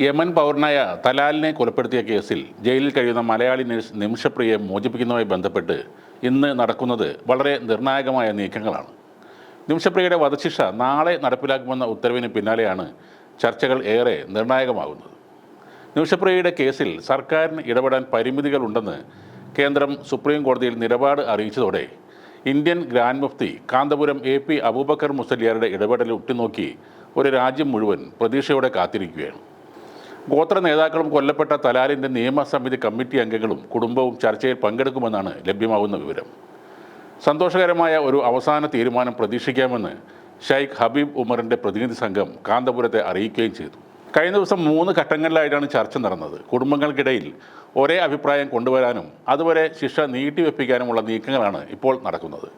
Yemen പൗരനായ തലാലിനെ കൊലപ്പെടുത്തിയ കേസിൽ ജയിലിൽ കഴിയുന്ന മലയാളി നഴ്സ് നിമിഷപ്രിയയെ മോചിപ്പിക്കുന്നതുമായി ബന്ധപ്പെട്ട് ഇന്ന് നടക്കുന്നത് വളരെ നിർണായകമായ നീക്കങ്ങളാണ്. നിമിഷപ്രിയയുടെ വധശിക്ഷ നാളെ നടപ്പിലാക്കുമെന്ന ഉത്തരവിന് പിന്നാലെയാണ് ചർച്ചകൾ ഏറെ നിർണായകമാകുന്നത്. നിമിഷപ്രിയയുടെ കേസിൽ സർക്കാരിന് ഇടപെടാൻ പരിമിതികളുണ്ടെന്ന് കേന്ദ്രം സുപ്രീം കോടതിയിൽ നിലപാട് അറിയിച്ചതോടെ Indian grand Mufti Kanthapuram AP Abubakar മുസലിയാരുടെ ഇടപെടൽ ഉറ്റുനോക്കി ഒരു രാജ്യം മുഴുവൻ പ്രതീക്ഷയോടെ കാത്തിരിക്കുകയാണ്. ഗോത്ര നേതാക്കളും കൊല്ലപ്പെട്ട തലാലിൻ്റെ നിയമസമിതി കമ്മിറ്റി അംഗങ്ങളും കുടുംബവും ചർച്ചയിൽ പങ്കെടുക്കുമെന്നാണ് ലഭ്യമാകുന്ന വിവരം. സന്തോഷകരമായ ഒരു അവസാന തീരുമാനം പ്രതീക്ഷിക്കാമെന്ന് ഷെയ്ഖ് ഹബീബ് ഉമറിൻ്റെ പ്രതിനിധി സംഘം കാന്തപുരത്തെ അറിയിക്കുകയും ചെയ്തു. കഴിഞ്ഞ ദിവസം 3 ഘട്ടങ്ങളിലായിട്ടാണ് ചർച്ച നടന്നത്. കുടുംബങ്ങൾക്കിടയിൽ ഒരേ അഭിപ്രായം കൊണ്ടുവരാനും അതുവരെ ശിക്ഷ നീട്ടിവെപ്പിക്കാനുമുള്ള നീക്കങ്ങളാണ് ഇപ്പോൾ നടക്കുന്നത്.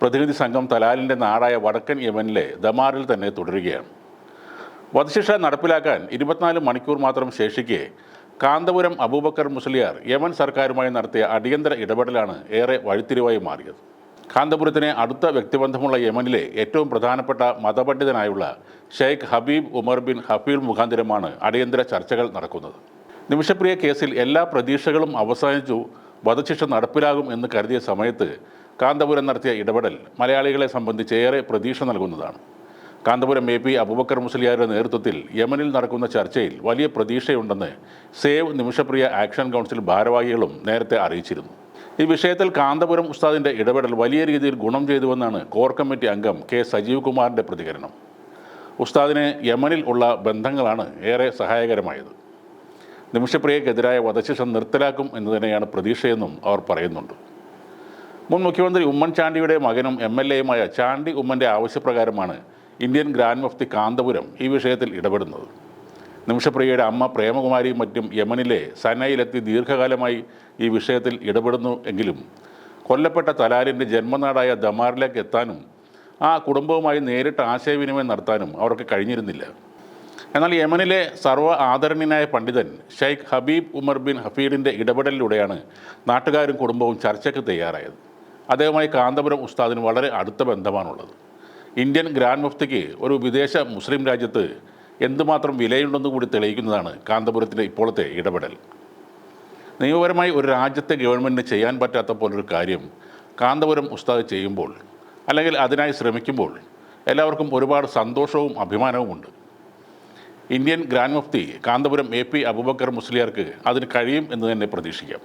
പ്രതിനിധി സംഘം തലാലിൻ്റെ നാടായ വടക്കൻ യമനിലെ ദമാറിൽ തന്നെ തുടരുകയാണ്. വധശിക്ഷ നടപ്പിലാക്കാൻ 24 മണിക്കൂർ മാത്രം ശേഷിക്കെ കാന്തപുരം അബൂബക്കർ മുസ്ലിയാർ യമൻ സർക്കാരുമായി നടത്തിയ അടിയന്തര ഇടപെടലാണ് ഏറെ വഴിത്തിരിവായി മാറിയത്. കാന്തപുരത്തിന് അടുത്ത വ്യക്തിബന്ധമുള്ള യമനിലെ ഏറ്റവും പ്രധാനപ്പെട്ട മതപണ്ഡിതനായുള്ള ഷെയ്ഖ് ഹബീബ് ഉമർ ബിൻ ഹഫീൽ മുഖാന്തിരമാണ് അടിയന്തര ചർച്ചകൾ നടക്കുന്നത്. നിമിഷപ്രിയ കേസിൽ എല്ലാ പ്രതീക്ഷകളും അവസാനിച്ചു, വധശിക്ഷ നടപ്പിലാകും എന്ന് കരുതിയ സമയത്ത് കാന്തപുരം നടത്തിയ ഇടപെടൽ മലയാളികളെ സംബന്ധിച്ച് ഏറെ പ്രതീക്ഷ നൽകുന്നതാണ്. കാന്തപുരം AP അബൂബക്കർ മുസ്ലിയാരുടെ നേതൃത്വത്തിൽ യമനിൽ നടക്കുന്ന ചർച്ചയിൽ വലിയ പ്രതീക്ഷയുണ്ടെന്ന് സേവ് നിമിഷപ്രിയ ആക്ഷൻ കൗൺസിൽ ഭാരവാഹികളും നേരത്തെ അറിയിച്ചിരുന്നു. ഈ വിഷയത്തിൽ കാന്തപുരം ഉസ്താദിൻ്റെ ഇടപെടൽ വലിയ രീതിയിൽ ഗുണം ചെയ്തുവെന്നാണ് കോർ കമ്മിറ്റി അംഗം K സജീവ് കുമാറിൻ്റെ പ്രതികരണം. ഉസ്താദിന് യമനിൽ ഉള്ള ബന്ധങ്ങളാണ് ഏറെ സഹായകരമായത്. നിമിഷപ്രിയക്കെതിരായ വധശിക്ഷ നിർത്തലാക്കും എന്ന് തന്നെയാണ് പ്രതീക്ഷയെന്നും അവർ പറയുന്നുണ്ട്. മുൻ മുഖ്യമന്ത്രി ഉമ്മൻചാണ്ടിയുടെ മകനും MLAയുമായ ചാണ്ടി ഉമ്മൻ്റെ ആവശ്യപ്രകാരമാണ് ഇന്ത്യൻ ഗ്രാൻഡ് മുഫ്തി കാന്തപുരം ഈ വിഷയത്തിൽ ഇടപെടുന്നത്. നിമിഷപ്രിയയുടെ അമ്മ പ്രേമകുമാരിയും മറ്റും യമനിലെ സനയിലെത്തി ദീർഘകാലമായി ഈ വിഷയത്തിൽ ഇടപെടുന്നു എങ്കിലും കൊല്ലപ്പെട്ട തലാലിൻ്റെ ജന്മനാടായ ദമാറിലേക്ക് എത്താനും ആ കുടുംബവുമായി നേരിട്ട് ആശയവിനിമയം നടത്താനും അവർക്ക് കഴിഞ്ഞിരുന്നില്ല. എന്നാൽ യമനിലെ സർവ്വ ആദരണീയനായ പണ്ഡിതൻ ഷെയ്ഖ് ഹബീബ് ഉമർ ബിൻ ഹഫീഡിൻ്റെ ഇടപെടലിലൂടെയാണ് നാട്ടുകാരും കുടുംബവും ചർച്ചയ്ക്ക് തയ്യാറായത്. അദ്ദേഹവുമായി കാന്തപുരം ഉസ്താദിന് വളരെ അടുത്ത ബന്ധമാണുള്ളത്. ഇന്ത്യൻ ഗ്രാൻഡ് മുഫ്തിക്ക് ഒരു വിദേശ മുസ്ലിം രാജ്യത്ത് എന്തുമാത്രം വിലയുണ്ടെന്ന് കൂടി തെളിയിക്കുന്നതാണ് കാന്തപുരത്തിൻ്റെ ഇപ്പോഴത്തെ ഇടപെടൽ. നിയമപരമായി ഒരു രാജ്യത്തെ ഗവൺമെൻറ്റിന് ചെയ്യാൻ പറ്റാത്ത പോലൊരു കാര്യം കാന്തപുരം ഉസ്താദ് ചെയ്യുമ്പോൾ, അല്ലെങ്കിൽ അതിനായി ശ്രമിക്കുമ്പോൾ എല്ലാവർക്കും ഒരുപാട് സന്തോഷവും അഭിമാനവുമുണ്ട്. Indian grand Mufti Kanthapuram AP Abubakar മുസ്ലിയാർക്ക് അതിന് കഴിയും എന്ന് തന്നെ പ്രതീക്ഷിക്കാം.